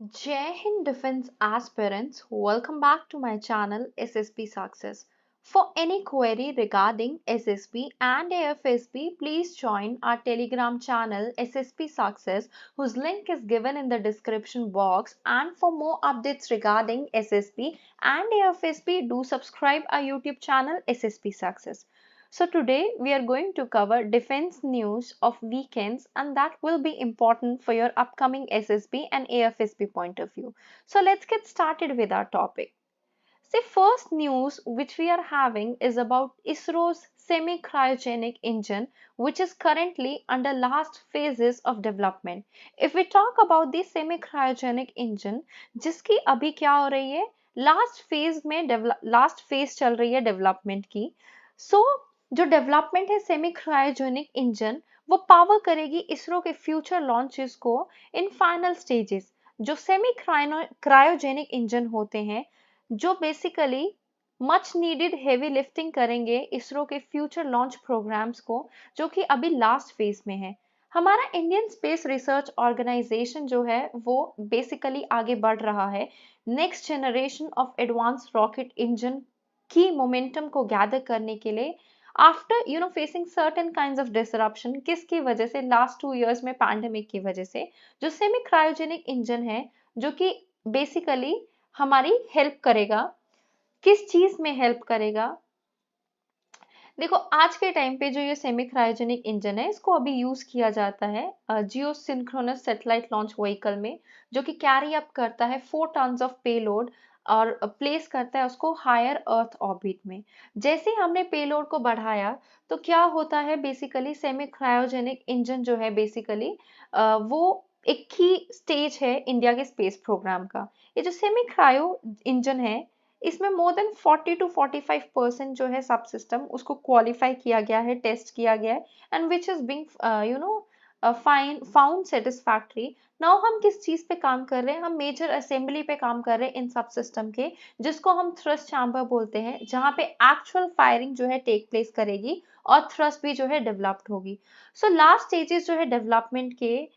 Jai Hind Defense aspirants, welcome back to my channel SSB Success. For any query regarding SSB and AFSB, please join our Telegram channel SSB Success, whose link is given in the description box. And for more updates regarding SSB and AFSB, do subscribe our YouTube channel SSB Success. So today we are going to cover defense news of weekends, and that will be important for your upcoming SSB and AFSB point of view. So let's get started with our topic. The first news which we are having is about ISRO's semi-cryogenic engine, which is currently under last phases of development. If we talk about the semi-cryogenic engine, जिसकी अभी क्या हो रही है, last phase चल रही है development की. सो जो डेवलपमेंट है सेमी क्रायोजेनिक इंजन, वो पावर करेगी इसरो के फ्यूचर लॉन्चेस को इन फाइनल स्टेजेस. जो सेमी क्रायोजेनिक इंजन होते हैं, जो basically much needed heavy lifting करेंगे इसरो के फ्यूचर लॉन्च प्रोग्राम्स को, जो कि अभी लास्ट फेज में है. हमारा इंडियन स्पेस रिसर्च ऑर्गेनाइजेशन जो है वो बेसिकली आगे बढ़ रहा है next generation of advance rocket engine की मोमेंटम को गैदर करने के लिए after facing certain kinds of disruption. किसकी वजह से? लास्ट 2 इयर्स में पैंडेमिक की वजह से. जो सेमी क्रायोजेनिक इंजन है, जो कि बेसिकली हमारी हेल्प करेगा. किस चीज में हेल्प करेगा? देखो, आज के टाइम पे जो ये सेमी क्रायोजेनिक इंजन है, इसको अभी यूज किया जाता है जियो सिंक्रोनस सैटेलाइट लॉन्च व्हीकल में, जो कि कैरी अप करता है 4 टन्स ऑफ पेलोड और प्लेस करता है उसको हायर अर्थ ऑर्बिट में. जैसे ही हमने पेलोड को बढ़ाया, तो क्या होता है, बेसिकली सेमी क्रायोजेनिक इंजन जो है बेसिकली वो एक ही स्टेज है इंडिया के स्पेस प्रोग्राम का. ये जो सेमी क्रायो इंजन है, इसमें मोर देन 40 to 45% जो है सब सिस्टम उसको क्वालिफाई किया गया है, टेस्ट किया गया है, and which is being found satisfactory. Now हम किस चीज पे काम कर रहे हैं? हम मेजर असेंबली पे काम कर रहे हैं इन सब सिस्टम के, जिसको हम थ्रस्ट चैम्बर बोलते हैं, जहां पे एक्चुअल फायरिंग जो है टेक प्लेस करेगी और थ्रस्ट भी जो है डेवलप्ड होगी. सो लास्ट स्टेजेस जो है डेवलपमेंट के,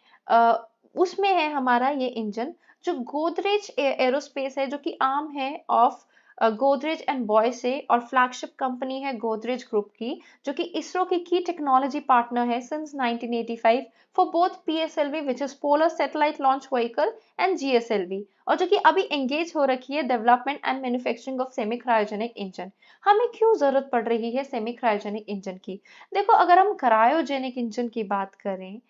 उसमें है हमारा ये इंजन. जो गोदरेज एरोस्पेस है, जो कि आर्म है ऑफ गोदरेज एंड बॉय से, और फ्लैगशिप कंपनी है गोदरेज ग्रुप की, जो कि इसरो की टेक्नोलॉजी पार्टनर है since 1985 for both PSLV which is polar satellite launch vehicle and GSLV, और जो कि अभी एंगेज हो रखी है development and manufacturing of semi cryogenic engine. हमें क्यों जरूरत पड़ रही है सेमी क्रायोजेनिक इंजन की? देखो, अगर हम क्रायोजेनिक इंजन की बात करें,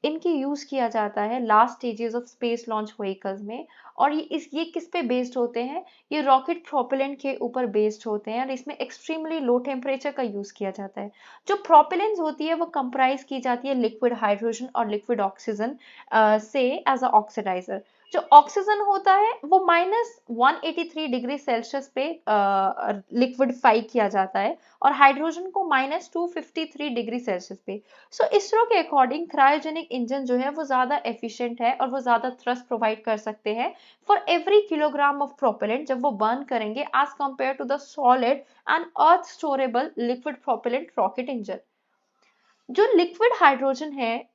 इनकी यूज किया जाता है last stages of space launch vehicles में. और ये किस पे बेस्ड होते हैं? ये रॉकेट प्रोपेलेंट के ऊपर बेस्ड होते हैं, और इसमें एक्सट्रीमली लो टेम्परेचर का यूज किया जाता है. जो प्रोपेलेंट होती है वो कंप्राइज की जाती है लिक्विड हाइड्रोजन और लिक्विड ऑक्सीजन से एज अ ऑक्सीडाइजर. जो ऑक्सीजन होता है वो -183 डिग्री सेल्सियस पे लिक्विडफाई किया जाता है, और हाइड्रोजन को -253 डिग्री सेल्सियस पे. सो इसरो के अकॉर्डिंग क्रायोजेनिक इंजन जो है वो ज्यादा एफिशिएंट है, और वो ज्यादा थ्रस्ट प्रोवाइड कर सकते हैं for every kilogram of propellant जब वो बर्न करेंगे, as compare to the solid and earth storable liquid propellant rocket engine. जो लिक्विड हाइड्रोजन है,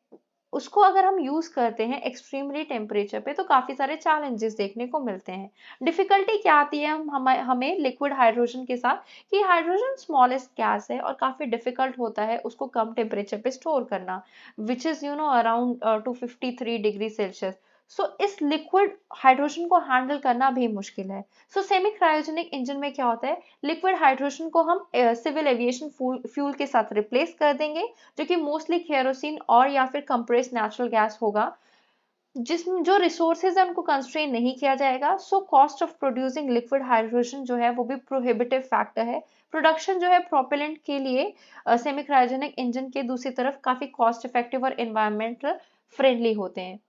उसको अगर हम यूज करते हैं एक्सट्रीमली टेम्परेचर पे, तो काफी सारे चैलेंजेस देखने को मिलते हैं. डिफिकल्टी क्या आती है हमें लिक्विड हाइड्रोजन के साथ, कि हाइड्रोजन स्मॉलेस्ट गैस है और काफी डिफिकल्ट होता है उसको कम टेम्परेचर पे स्टोर करना, which is around 253 degree Celsius. So इस लिक्विड हाइड्रोजन को हैंडल करना भी मुश्किल है. सो सेमी क्रायोजेनिक इंजन में क्या होता है, लिक्विड हाइड्रोजन को हम सिविल एविएशन फ्यूल के साथ रिप्लेस कर देंगे, जो कि मोस्टली केरोसिन और या फिर कंप्रेस्ड नेचुरल गैस होगा, जिसमें जो रिसोर्सेज है उनको कंस्ट्रेन नहीं किया जाएगा. So cost of producing liquid hydrogen जो है वो भी प्रोहिबिटिव फैक्टर है. प्रोडक्शन जो है प्रोपेलेंट के लिए सेमी क्रायोजेनिक इंजन के दूसरी तरफ काफी कॉस्ट इफेक्टिव और एनवायरमेंटल फ्रेंडली होते हैं.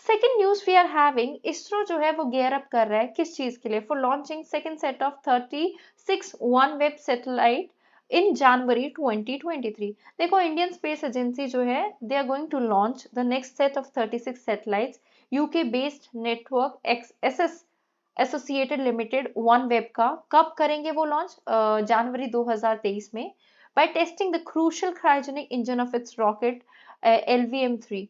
Second news we are having, ISRO जो है वो गेयर अप कर रहा है किस चीज के लिए? For launching second set of 36 one web satellite in January 2023. देखो, इंडियन स्पेस एजेंसी जो है, they are going to launch the next set of 36 satellites, UK based network X associated limited one web का. कब करेंगे वो launch? जनवरी 2023 में, by testing the crucial cryogenic engine of its rocket LVM-3.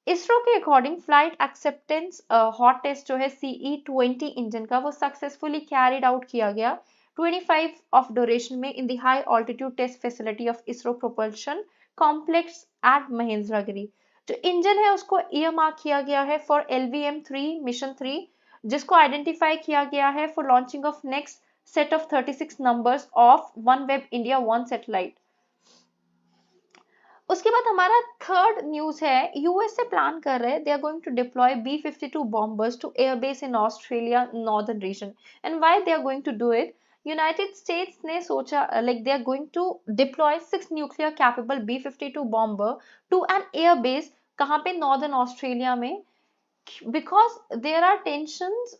ISRO के according flight acceptance hot test जो है CE-20 engine का वो सक्सेसफुली कैरिड आउट किया गया 25 ऑफ ड्यूरेशन में in the high altitude test facility of ISRO propulsion complex at Mahendragiri. जो engine है उसको ईयर मार्क किया गया है फॉर LVM-3 मिशन 3, जिसको आइडेंटिफाई किया गया है for launching of next set of 36 numbers of OneWeb India 1 satellite. उसके बाद हमारा थर्ड न्यूज है, यूएस से प्लान कर रहे हैं they are going to deploy B-52 bombers to airbase in Australia northern region. And why they are going to do it, United States ने सोचा like they are going to deploy 6 nuclear capable B-52 bomber to an airbase, कहाँ पे, northern Australia में, because there are tensions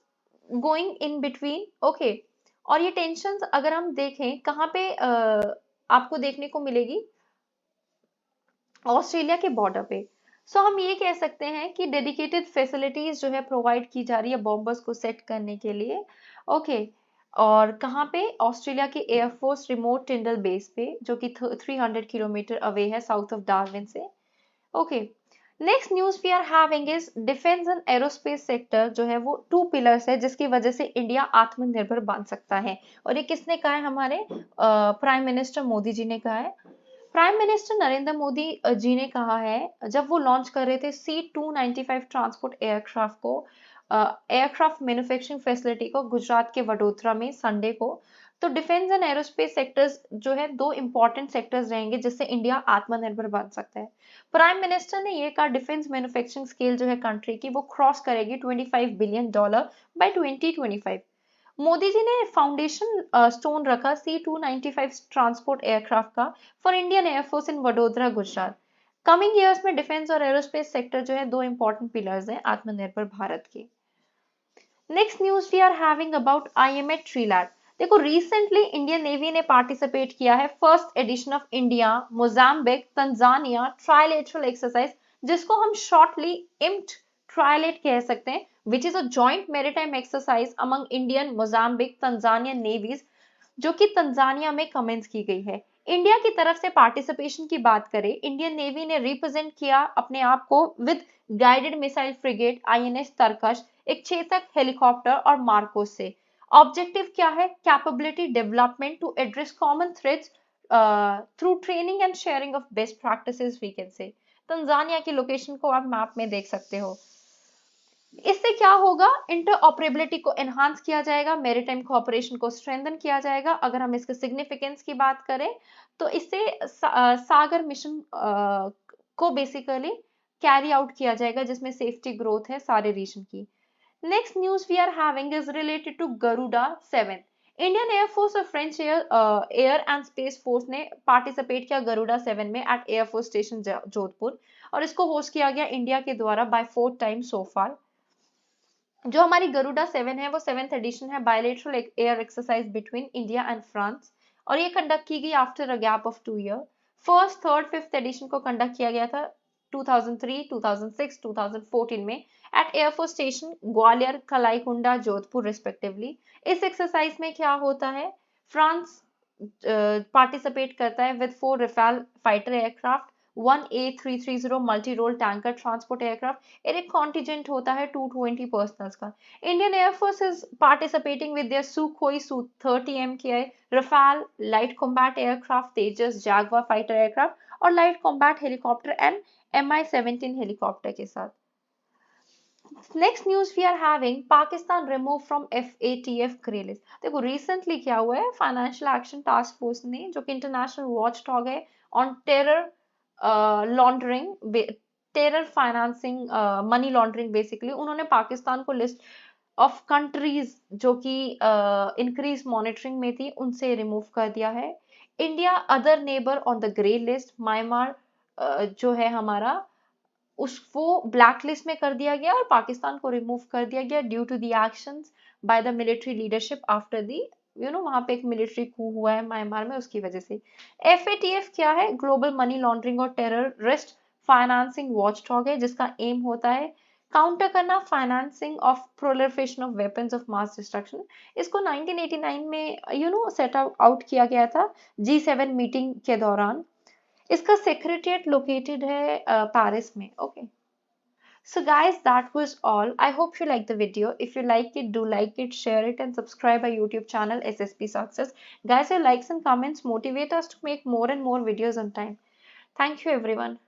going in between. Okay, और ये tensions अगर हम देखें कहाँ पे आपको देखने को मिलेगी, ऑस्ट्रेलिया के बॉर्डर पे। सो हम ये कह सकते हैं कि डेडिकेटेड फैसिलिटीज जो है प्रोवाइड की जा रही है बॉम्बर्स को सेट करने के लिए। ओके, और कहाँ पे, ऑस्ट्रेलिया के एयरफोर्स रिमोट टिंडल बेस पे, जो कि 300 किलोमीटर अवे है साउथ ऑफ डार्विन से। Okay, next news we are having is defence and aerospace sector जो है वो 2 पिलर्स है जिसकी वजह से इंडिया आत्मनिर्भर बन सकता है। और ये किसने कहा है, हमारे प्राइम मिनिस्टर मोदी जी ने कहा है। प्राइम मिनिस्टर नरेंद्र मोदी जी ने कहा है जब वो लॉन्च कर रहे थे C-295 ट्रांसपोर्ट एयरक्राफ्ट को, एयरक्राफ्ट मैन्युफैक्चरिंग फैसिलिटी को गुजरात के वडोदरा में संडे को। तो डिफेंस एंड एरोस्पेस सेक्टर्स जो है 2 इंपॉर्टेंट सेक्टर्स रहेंगे जिससे इंडिया आत्मनिर्भर बन सकता है। प्राइम मिनिस्टर ने ये कहा डिफेंस मैन्युफैक्चरिंग स्केल जो है कंट्री की वो क्रॉस करेगी $25 बिलियन बाय 2025। मोदी जी ने फाउंडेशन स्टोन रखा C-295 ट्रांसपोर्ट एयरक्राफ्ट का for Indian air force in Vadodara Gujarat. Coming years में डिफेंस और एरोस्पेस सेक्टर जो है 2 इंपॉर्टेंट पिलर्स हैं आत्मनिर्भर भारत के। Next news we are having about IMA trilat. देखो, रिसेंटली इंडियन नेवी ने पार्टिसिपेट किया है first edition of India Mozambique Tanzania trilateral exercise, जिसको हम शॉर्टली IMT ट्राइलेट कह सकते हैं, which is a joint maritime exercise among Indian, Mozambique, Tanzanian navies, जो कि तंजानिया में कमेंस की गई है। इंडिया की तरफ से पार्टिसिपेशन की बात करें, इंडियन नेवी ने रिप्रेजेंट किया अपने आप को with guided missile frigate INS Tarkash, एक चेतक हेलीकॉप्टर और मार्कोस से। ऑब्जेक्टिव क्या है, capability development to address common threats through training and sharing of best practices we can say. Tanzania की लोकेशन को आप मैप में देख सकते हो। इससे क्या होगा, इंटरऑपरेबिलिटी को एनहांस किया जाएगा, मैरीटाइम कोऑपरेशन को स्ट्रेंथन किया जाएगा। अगर हम इसके सिग्निफिकेंस की बात करें तो इससे सागर मिशन को बेसिकली कैरी आउट किया जाएगा जिसमें सेफ्टी ग्रोथ है सारे रीजन की। Next news we are having is related to Garuda 7। Indian air force और French air and space force ने पार्टिसिपेट किया गरुड़ा 7 में एट एयरफोर्स स्टेशन जोधपुर, और इसको होस्ट किया गया इंडिया के द्वारा बाय 4 टाइम्स सो फार। जो हमारी गरुड़ा 7 है वो 7th एडिशन है bilateral air exercise between India and France, और ये कंडक्ट की गई after a gap of 2 year. First, third, fifth edition को कंडक्ट किया गया था 2003, 2006, 2014 में at air force station Gwalior, Kalaikunda, Jodhpur respectively. इस एक्सरसाइज में क्या होता है, फ्रांस पार्टिसिपेट करता है with 4 Rafale fighter aircraft, 1 A330 multi role tanker transport aircraft, और एक कॉन्टिजेंट होता है 220 पर्सनल्स का। Indian air force is participating with their Sukhoi Su-30 MKI Rafale light combat aircraft, Tejas Jaguar fighter aircraft और light combat helicopter and Mi-17 helicopter के साथ। Next news we are having Pakistan remove from FATF grey list. देखो, recently क्या हुआ है, financial action task force ने, जो कि इंटरनेशनल वॉच डॉग है on terror laundering, terror financing, money laundering basically, उन्होंने पाकिस्तान को लिस्ट ऑफ कंट्रीज जो कि इंक्रीज मॉनिटरिंग में थी उनसे रिमूव कर दिया है। India other neighbour on the grey list, Myanmar जो है हमारा उसको ब्लैक लिस्ट में कर दिया गया और पाकिस्तान को रिमूव कर दिया गया due to the actions by the military leadership after the वहां पे एक मिलिट्री कू हुआ है म्यांमार में, उसकी वजह से। FATF क्या है, ग्लोबल मनी लॉन्ड्रिंग और टेररिस्ट फाइनेंसिंग वॉचडॉग है, जिसका एम होता है काउंटर करना financing of proliferation of weapons of mass destruction. इसको 1989 में सेट आउट किया गया था G7 मीटिंग के दौरान। इसका सेक्रेटरिएट लोकेटेड है पेरिस में। Okay, So guys, that was all. I hope you liked the video. If you like it, do like it, share it, and subscribe our YouTube channel SSP Success. Guys, your likes and comments motivate us to make more and more videos on time. Thank you everyone.